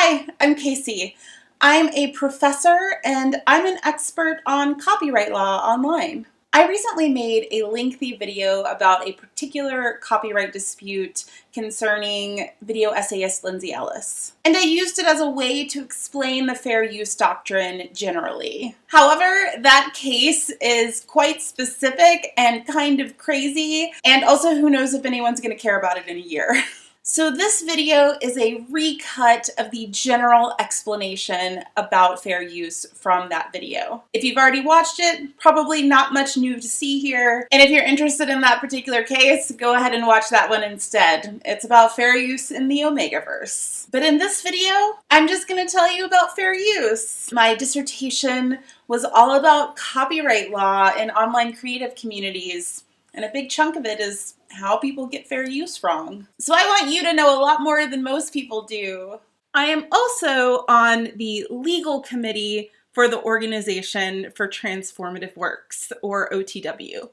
Hi, I'm Casey. I'm a professor and I'm an expert on copyright law online. I recently made a lengthy video about a particular copyright dispute concerning video essayist Lindsay Ellis. And I used it as a way to explain the fair use doctrine generally. However, that case is quite specific and kind of crazy, and also who knows if anyone's going to care about it in a year. So this video is a recut of the general explanation about fair use from that video. If you've already watched it, probably not much new to see here. And if you're interested in that particular case, go ahead and watch that one instead. It's about fair use in the Omegaverse. But in this video, I'm just going to tell you about fair use. My dissertation was all about copyright law in online creative communities, and a big chunk of it is how people get fair use wrong. So I want you to know a lot more than most people do. I am also on the legal committee for the Organization for Transformative Works, or OTW.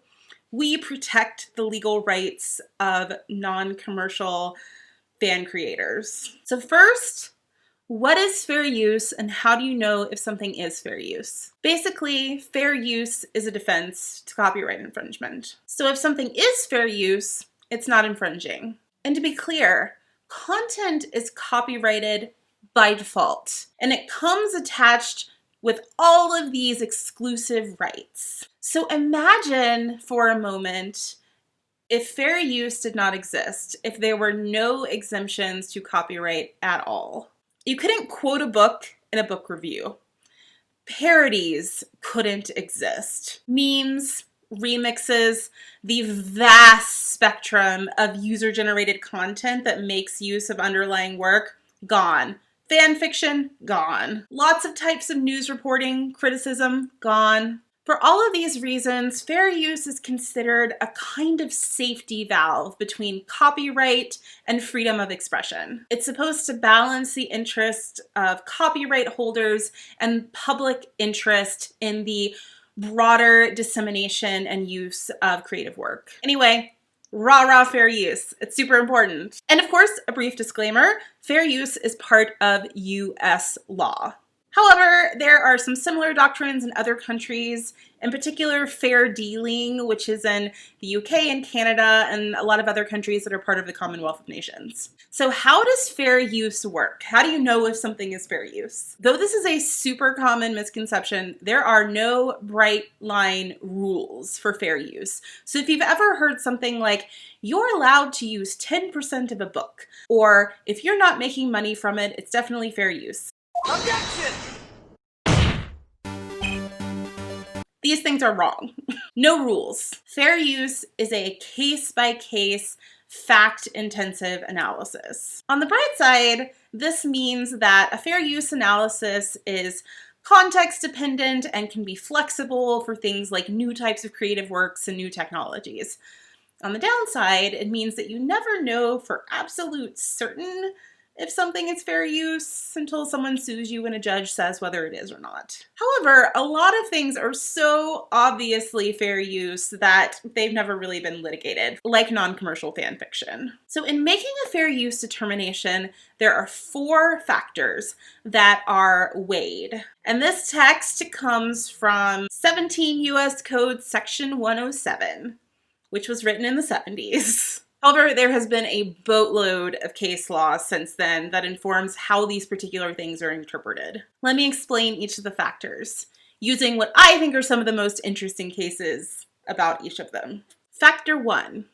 We protect the legal rights of non-commercial fan creators. So first, what is fair use and how do you know if something is fair use? Basically, fair use is a defense to copyright infringement. So if something is fair use, it's not infringing. And to be clear, content is copyrighted by default, and it comes attached with all of these exclusive rights. So imagine for a moment if fair use did not exist, if there were no exemptions to copyright at all. You couldn't quote a book in a book review. Parodies couldn't exist. Memes, remixes, the vast spectrum of user-generated content that makes use of underlying work, gone. Fan fiction, gone. Lots of types of news reporting, criticism, gone. For all of these reasons, fair use is considered a kind of safety valve between copyright and freedom of expression. It's supposed to balance the interest of copyright holders and public interest in the broader dissemination and use of creative work. Anyway, rah-rah fair use. It's super important. And of course, a brief disclaimer, fair use is part of US law. However, there are some similar doctrines in other countries, in particular fair dealing, which is in the UK and Canada and a lot of other countries that are part of the Commonwealth of Nations. So how does fair use work? How do you know if something is fair use? Though this is a super common misconception, there are no bright line rules for fair use. So if you've ever heard something like, you're allowed to use 10% of a book, or if you're not making money from it, it's definitely fair use. Objection! These things are wrong. No rules. Fair use is a case-by-case, fact-intensive analysis. On the bright side, this means that a fair use analysis is context-dependent and can be flexible for things like new types of creative works and new technologies. On the downside, it means that you never know for absolute certain if something is fair use until someone sues you and a judge says whether it is or not. However, a lot of things are so obviously fair use that they've never really been litigated, like non-commercial fan fiction. So in making a fair use determination, there are 4 factors that are weighed. And this text comes from 17 U.S. Code Section 107, which was written in the 70s. However, there has been a boatload of case law since then that informs how these particular things are interpreted. Let me explain each of the factors, using what I think are some of the most interesting cases about each of them. Factor 1,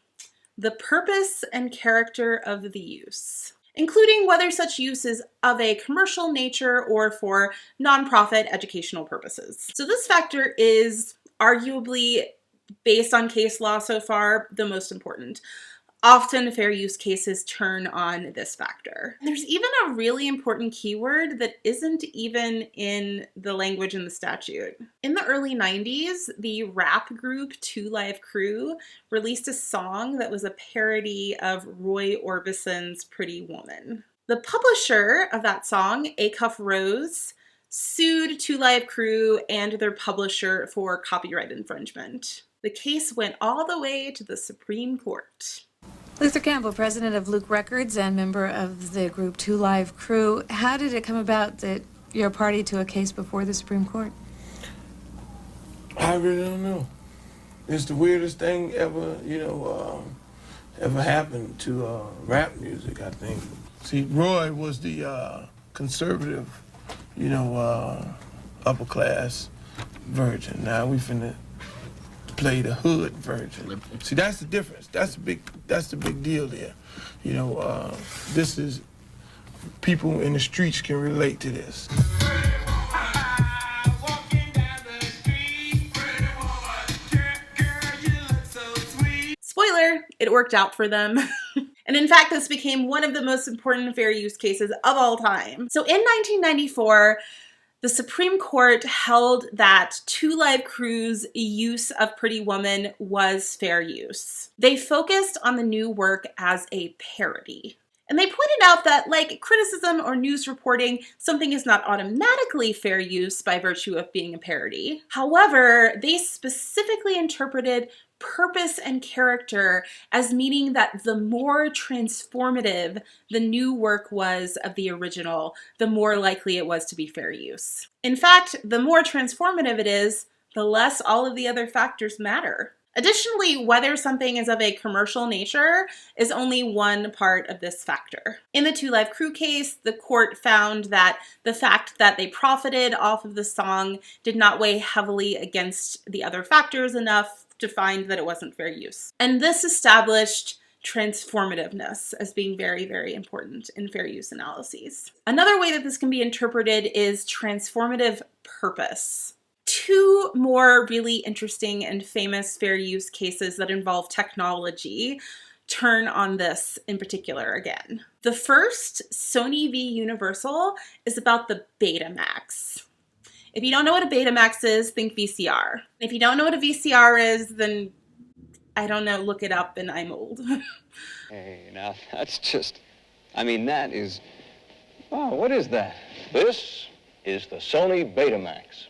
the purpose and character of the use, including whether such use is of a commercial nature or for nonprofit educational purposes. So this factor is arguably, based on case law so far, the most important. Often fair use cases turn on this factor. There's even a really important keyword that isn't even in the language in the statute. In the early 90s, the rap group 2 Live Crew released a song that was a parody of Roy Orbison's Pretty Woman. The publisher of that song, Acuff Rose, sued 2 Live Crew and their publisher for copyright infringement. The case went all the way to the Supreme Court. Luther Campbell, president of Luke Records and member of the group Two Live Crew. How did it come about that you're a party to a case before the Supreme Court? I really don't know. It's the weirdest thing ever, ever happened to rap music, I think. See, Roy was the conservative, upper class version. Now we finna play the hood version. See, that's the difference. That's the big deal there. This is, people in the streets can relate to this. Spoiler, it worked out for them. And in fact, this became one of the most important fair use cases of all time. So in 1994, the Supreme Court held that Two Live Crew's use of Pretty Woman was fair use. They focused on the new work as a parody. And they pointed out that, like criticism or news reporting, something is not automatically fair use by virtue of being a parody. However, they specifically interpreted purpose and character as meaning that the more transformative the new work was of the original, the more likely it was to be fair use. In fact, the more transformative it is, the less all of the other factors matter. Additionally, whether something is of a commercial nature is only one part of this factor. In the Two Live Crew case, the court found that the fact that they profited off of the song did not weigh heavily against the other factors enough to find that it wasn't fair use. And this established transformativeness as being very, very important in fair use analyses. Another way that this can be interpreted is transformative purpose. Two more really interesting and famous fair use cases that involve technology turn on this in particular again. The first, Sony v. Universal, is about the Betamax. If you don't know what a Betamax is, think VCR. If you don't know what a VCR is, then, I don't know, look it up and I'm old. Hey, now that's just, that is, oh, what is that? This is the Sony Betamax.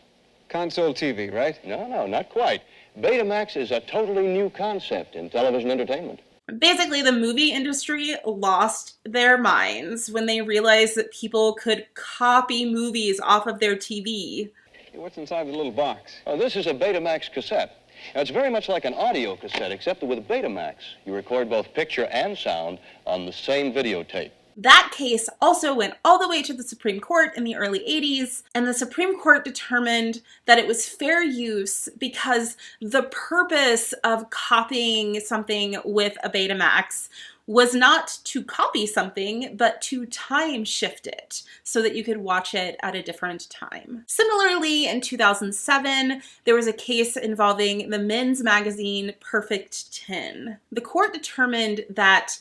Console TV, right? No, not quite. Betamax is a totally new concept in television entertainment. Basically, the movie industry lost their minds when they realized that people could copy movies off of their TV. Hey, what's inside the little box? Oh, this is a Betamax cassette. Now, it's very much like an audio cassette, except that with Betamax, you record both picture and sound on the same videotape. That case also went all the way to the Supreme Court in the early 80s, and the Supreme Court determined that it was fair use because the purpose of copying something with a Betamax was not to copy something, but to time shift it so that you could watch it at a different time. Similarly, in 2007, there was a case involving the men's magazine Perfect 10. The court determined that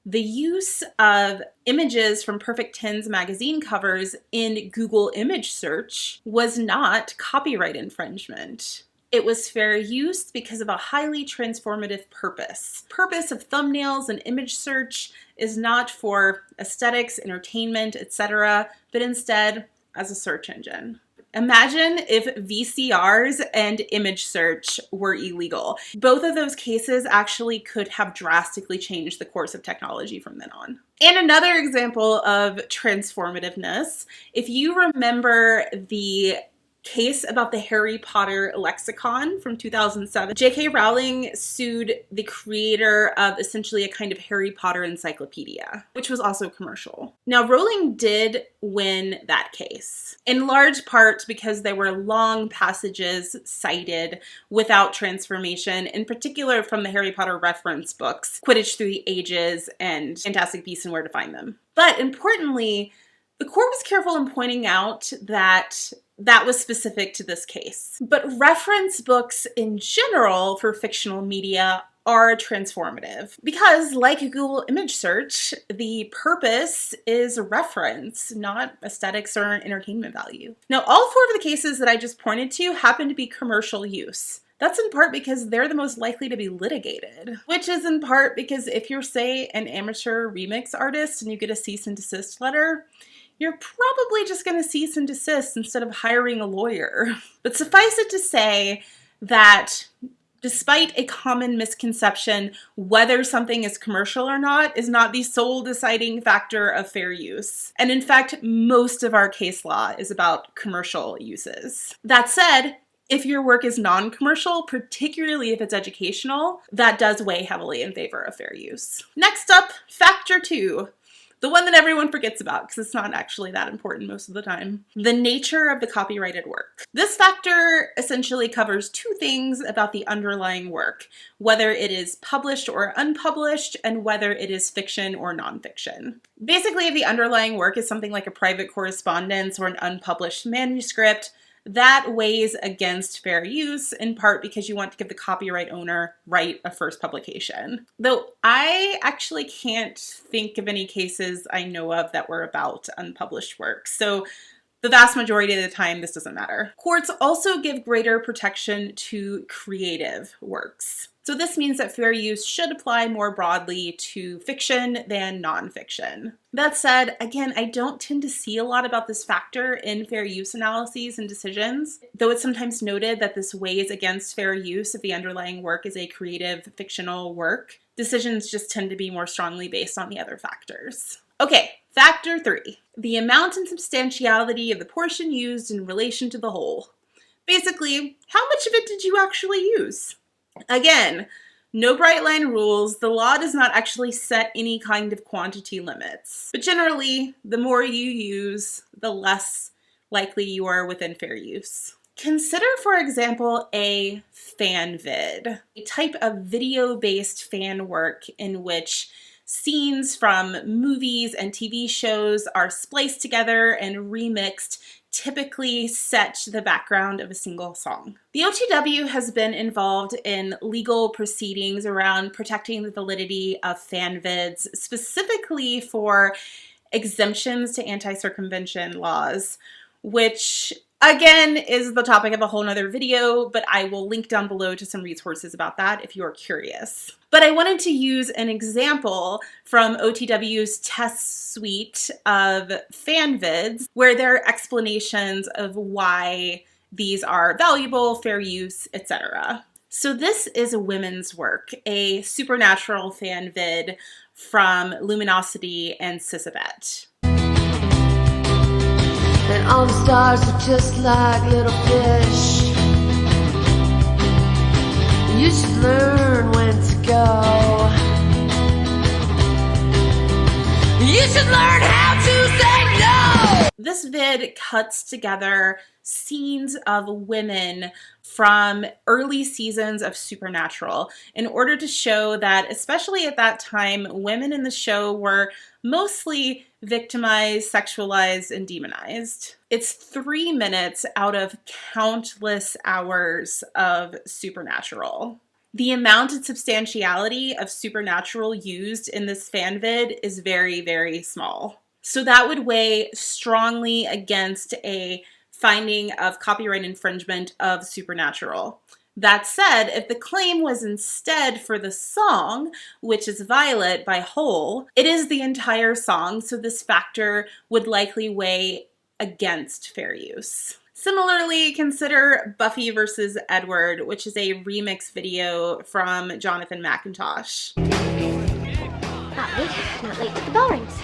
the use of images from Perfect 10's magazine covers in Google image search was not copyright infringement. It was fair use because of a highly transformative purpose. Purpose of thumbnails and image search is not for aesthetics, entertainment, etc., but instead as a search engine. Imagine if VCRs and image search were illegal. Both of those cases actually could have drastically changed the course of technology from then on. And another example of transformativeness, if you remember the case about the Harry Potter lexicon from 2007. J.K. Rowling sued the creator of essentially a kind of Harry Potter encyclopedia, which was also commercial. Now, Rowling did win that case, in large part because there were long passages cited without transformation, in particular from the Harry Potter reference books, Quidditch Through the Ages and Fantastic Beasts and Where to Find Them. But importantly, the court was careful in pointing out that that was specific to this case. But reference books in general for fictional media are transformative because, like Google image search, the purpose is reference, not aesthetics or entertainment value. Now, all four of the cases that I just pointed to happen to be commercial use. That's in part because they're the most likely to be litigated, which is in part because if you're, say, an amateur remix artist and you get a cease and desist letter, you're probably just going to cease and desist instead of hiring a lawyer. But suffice it to say that Despite a common misconception, whether something is commercial or not is not the sole deciding factor of fair use. And in fact, most of our case law is about commercial uses. That said, if your work is non-commercial, particularly if it's educational, that does weigh heavily in favor of fair use. Next up, factor 2. The one that everyone forgets about because it's not actually that important most of the time. The nature of the copyrighted work. This factor essentially covers two things about the underlying work, whether it is published or unpublished, and whether it is fiction or nonfiction. Basically, if the underlying work is something like a private correspondence or an unpublished manuscript, that weighs against fair use, in part because you want to give the copyright owner right of first publication. Though I actually can't think of any cases I know of that were about unpublished work, so the vast majority of the time this doesn't matter. Courts also give greater protection to creative works. So this means that fair use should apply more broadly to fiction than nonfiction. That said, again, I don't tend to see a lot about this factor in fair use analyses and decisions, though it's sometimes noted that this weighs against fair use if the underlying work is a creative fictional work. Decisions just tend to be more strongly based on the other factors. Okay, factor 3, the amount and substantiality of the portion used in relation to the whole. Basically, how much of it did you actually use? Again, no bright line rules. The law does not actually set any kind of quantity limits. But generally, the more you use, the less likely you are within fair use. Consider, for example, a fan vid, a type of video-based fan work in which scenes from movies and TV shows are spliced together and remixed, typically set to the background of a single song. The OTW has been involved in legal proceedings around protecting the validity of fan vids, specifically for exemptions to anti-circumvention laws, which again is the topic of a whole nother video, but I will link down below to some resources about that if you're curious. But I wanted to use an example from OTW's test suite of fan vids where there are explanations of why these are valuable, fair use, etc. So this is a women's work, a supernatural fan vid from Luminosity and CITED. And all the stars are just like little fish. You should learn when to go. You should learn how to say no. This vid cuts together scenes of women from early seasons of Supernatural in order to show that, especially at that time, women in the show were mostly victimized, sexualized, and demonized. It's 3 minutes out of countless hours of Supernatural. The amount and substantiality of Supernatural used in this fan vid is very, very small. So that would weigh strongly against a finding of copyright infringement of Supernatural. That said, if the claim was instead for the song, which is Violet by Hole, it is the entire song, so this factor would likely weigh against fair use. Similarly, consider Buffy vs. Edward, which is a remix video from Jonathan McIntosh. Not late, but the bell rings.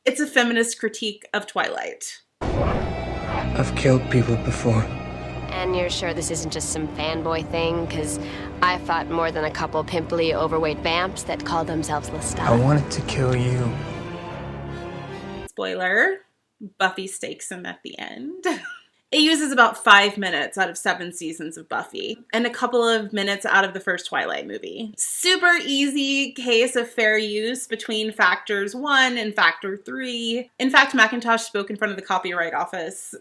It's a feminist critique of Twilight. I've killed people before. And you're sure this isn't just some fanboy thing? Because I fought more than a couple pimply, overweight vamps that call themselves Lestat. I wanted to kill you. Spoiler, Buffy stakes him at the end. It uses about 5 minutes out of 7 seasons of Buffy, and a couple of minutes out of the first Twilight movie. Super easy case of fair use between factors 1 and factor 3. In fact, McIntosh spoke in front of the Copyright Office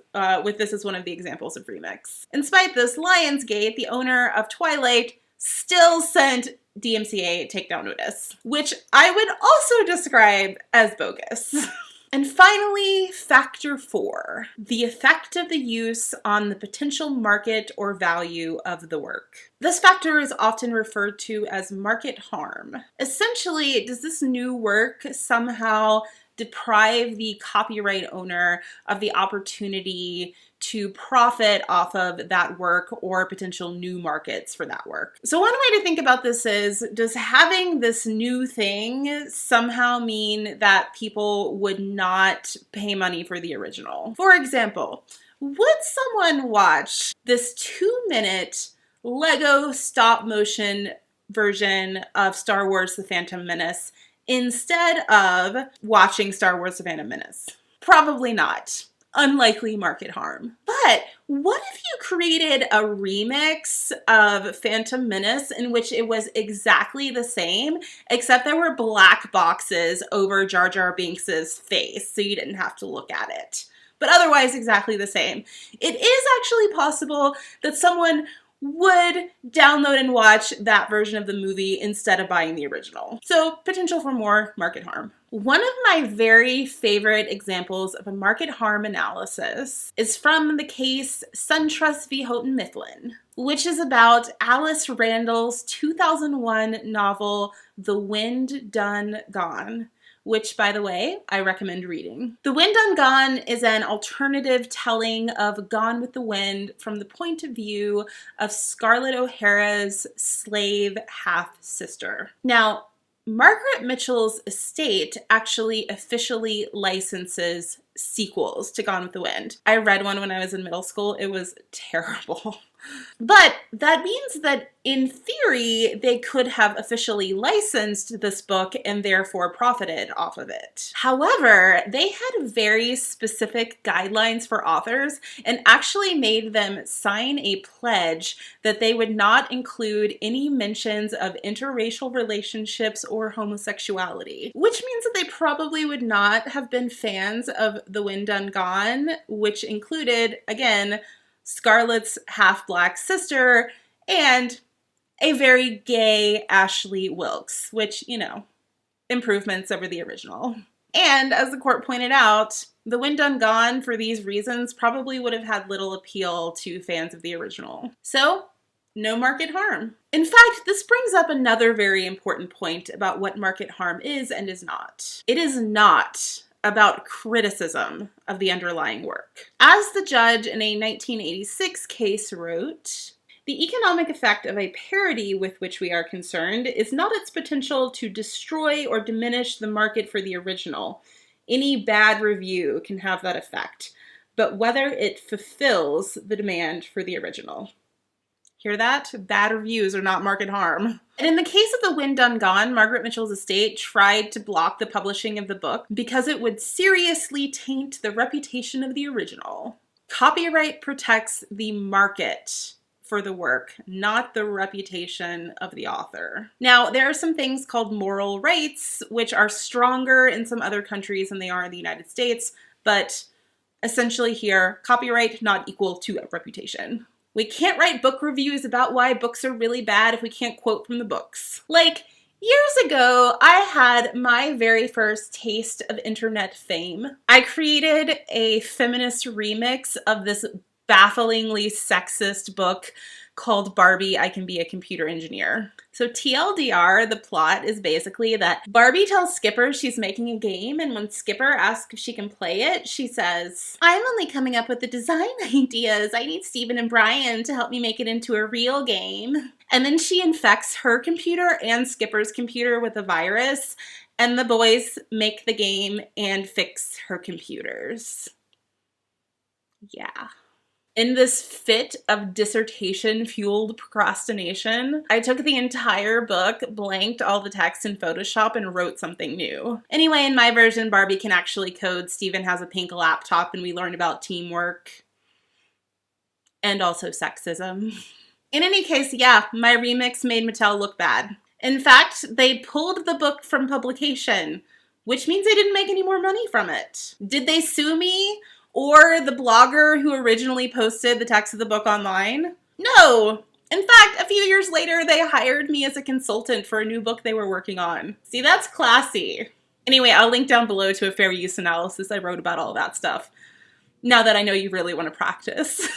with this as one of the examples of remix. In spite of this, Lionsgate, the owner of Twilight, still sent DMCA takedown notice, which I would also describe as bogus. And finally, factor 4, the effect of the use on the potential market or value of the work. This factor is often referred to as market harm. Essentially, does this new work somehow deprive the copyright owner of the opportunity to profit off of that work or potential new markets for that work. So one way to think about this is, does having this new thing somehow mean that people would not pay money for the original? For example, would someone watch this 2-minute Lego stop motion version of Star Wars The Phantom Menace instead of watching Star Wars The Phantom Menace? Probably not. Unlikely market harm. But what if you created a remix of Phantom Menace in which it was exactly the same, except there were black boxes over Jar Jar Binks's face, so you didn't have to look at it, but otherwise exactly the same? It is actually possible that someone would download and watch that version of the movie instead of buying the original. So potential for more market harm. One of my very favorite examples of a market harm analysis is from the case SunTrust v. Houghton Mifflin, which is about Alice Randall's 2001 novel, The Wind Done Gone, which, by the way, I recommend reading. The Wind Done Gone is an alternative telling of Gone with the Wind from the point of view of Scarlett O'Hara's slave half-sister. Now, Margaret Mitchell's estate actually officially licenses sequels to Gone with the Wind. I read one when I was in middle school. It was terrible. But that means that in theory, they could have officially licensed this book and therefore profited off of it. However, they had very specific guidelines for authors and actually made them sign a pledge that they would not include any mentions of interracial relationships or homosexuality, which means that they probably would not have been fans of The Wind Done Gone, which included, again, Scarlett's half-black sister and a very gay Ashley Wilkes, which, you know, improvements over the original. And as the court pointed out, The Wind Done Gone, for these reasons, probably would have had little appeal to fans of the original. So, no market harm. In fact, this brings up another very important point about what market harm is and is not. It is not about criticism of the underlying work. As the judge in a 1986 case wrote, "The economic effect of a parody with which we are concerned is not its potential to destroy or diminish the market for the original. Any bad review can have that effect, but whether it fulfills the demand for the original." Hear that? Bad reviews are not market harm. And in the case of The Wind Done Gone, Margaret Mitchell's estate tried to block the publishing of the book because it would seriously taint the reputation of the original. Copyright protects the market for the work, not the reputation of the author. Now, there are some things called moral rights, which are stronger in some other countries than they are in the United States, but essentially here, copyright not equal to reputation. We can't write book reviews about why books are really bad if we can't quote from the books. Like, years ago, I had my very first taste of internet fame. I created a feminist remix of this bafflingly sexist book called Barbie, I Can Be a Computer Engineer. So TLDR, the plot is basically that Barbie tells Skipper she's making a game, and when Skipper asks if she can play it, she says, "I'm only coming up with the design ideas. I need Steven and Brian to help me make it into a real game." And then she infects her computer and Skipper's computer with a virus, and the boys make the game and fix her computers. Yeah. In this fit of dissertation-fueled procrastination, I took the entire book, blanked all the text in Photoshop, and wrote something new. Anyway, in my version, Barbie can actually code, Steven has a pink laptop, and we learn about teamwork and also sexism. In any case, yeah, my remix made Mattel look bad. In fact, they pulled the book from publication, which means they didn't make any more money from it. Did they sue me? Or the blogger who originally posted the text of the book online? No! In fact, a few years later, they hired me as a consultant for a new book they were working on. See, that's classy. Anyway, I'll link down below to a fair use analysis I wrote about all that stuff, now that I know you really want to practice.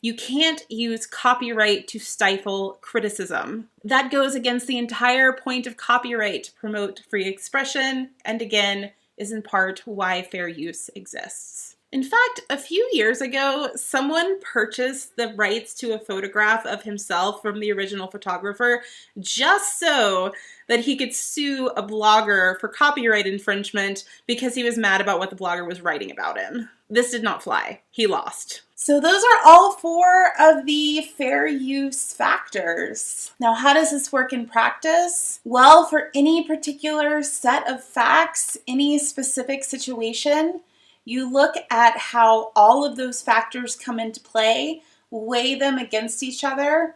You can't use copyright to stifle criticism. That goes against the entire point of copyright, to promote free expression, and again, is in part why fair use exists. In fact, a few years ago, someone purchased the rights to a photograph of himself from the original photographer just so that he could sue a blogger for copyright infringement because he was mad about what the blogger was writing about him. This did not fly. He lost. So those are all 4 of the fair use factors. Now, how does this work in practice? Well, for any particular set of facts, any specific situation, you look at how all of those factors come into play, weigh them against each other,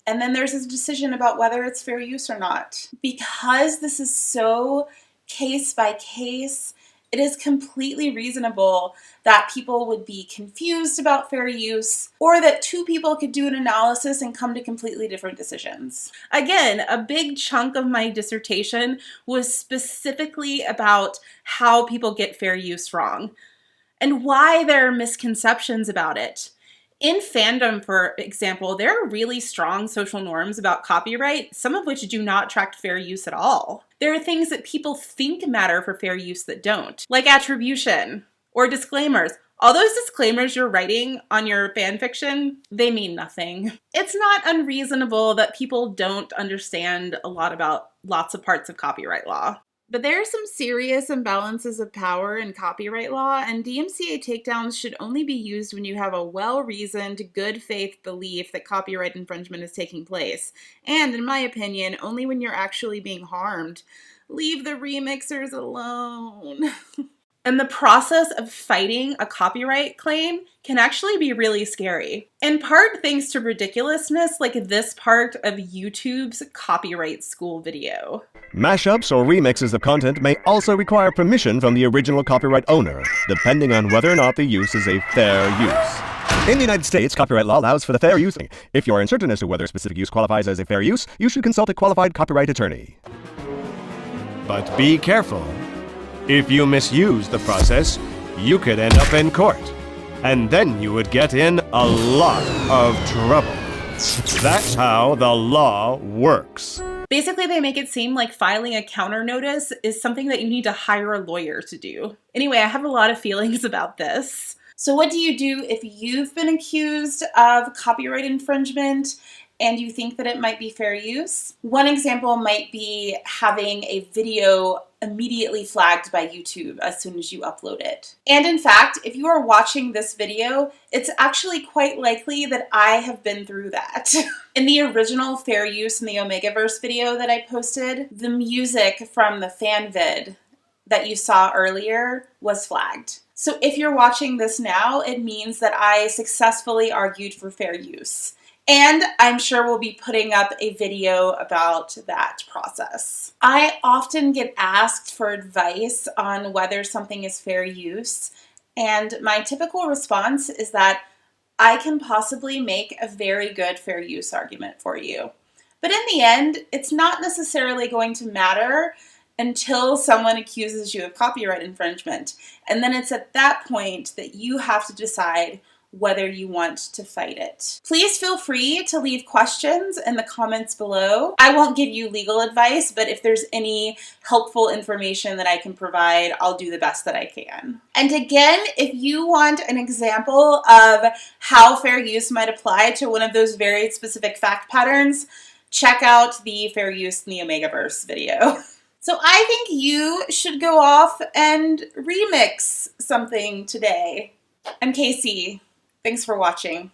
and then there's a decision about whether it's fair use or not. Because this is so case by case, it is completely reasonable that people would be confused about fair use, or that 2 people could do an analysis and come to completely different decisions. Again, a big chunk of my dissertation was specifically about how people get fair use wrong and why there are misconceptions about it. In fandom, for example, there are really strong social norms about copyright, some of which do not track fair use at all. There are things that people think matter for fair use that don't, like attribution or disclaimers. All those disclaimers you're writing on your fan fiction, they mean nothing. It's not unreasonable that people don't understand a lot about lots of parts of copyright law. But there are some serious imbalances of power in copyright law, and DMCA takedowns should only be used when you have a well-reasoned, good faith belief that copyright infringement is taking place. And, in my opinion, only when you're actually being harmed. Leave the remixers alone. And the process of fighting a copyright claim can actually be really scary. In part thanks to ridiculousness like this part of YouTube's copyright school video. Mashups or remixes of content may also require permission from the original copyright owner, depending on whether or not the use is a fair use. In the United States, copyright law allows for the fair use. If you are uncertain as to whether a specific use qualifies as a fair use, you should consult a qualified copyright attorney. But be careful. If you misuse the process, you could end up in court. And then you would get in a lot of trouble. That's how the law works. Basically, they make it seem like filing a counter notice is something that you need to hire a lawyer to do. Anyway, I have a lot of feelings about this. So what do you do if you've been accused of copyright infringement and you think that it might be fair use? One example might be having a video immediately flagged by YouTube as soon as you upload it. And in fact, if you are watching this video, it's actually quite likely that I have been through that. In the original Fair Use in the Omegaverse video that I posted, the music from the fan vid that you saw earlier was flagged. So if you're watching this now, it means that I successfully argued for fair use. And I'm sure we'll be putting up a video about that process. I often get asked for advice on whether something is fair use, and my typical response is that I can possibly make a very good fair use argument for you. But in the end, it's not necessarily going to matter until someone accuses you of copyright infringement. And then it's at that point that you have to decide whether you want to fight it. Please feel free to leave questions in the comments below. I won't give you legal advice, but if there's any helpful information that I can provide, I'll do the best that I can. And again, if you want an example of how fair use might apply to one of those very specific fact patterns, check out the Fair Use in the Omegaverse video. So I think you should go off and remix something today. I'm Casey. Thanks for watching.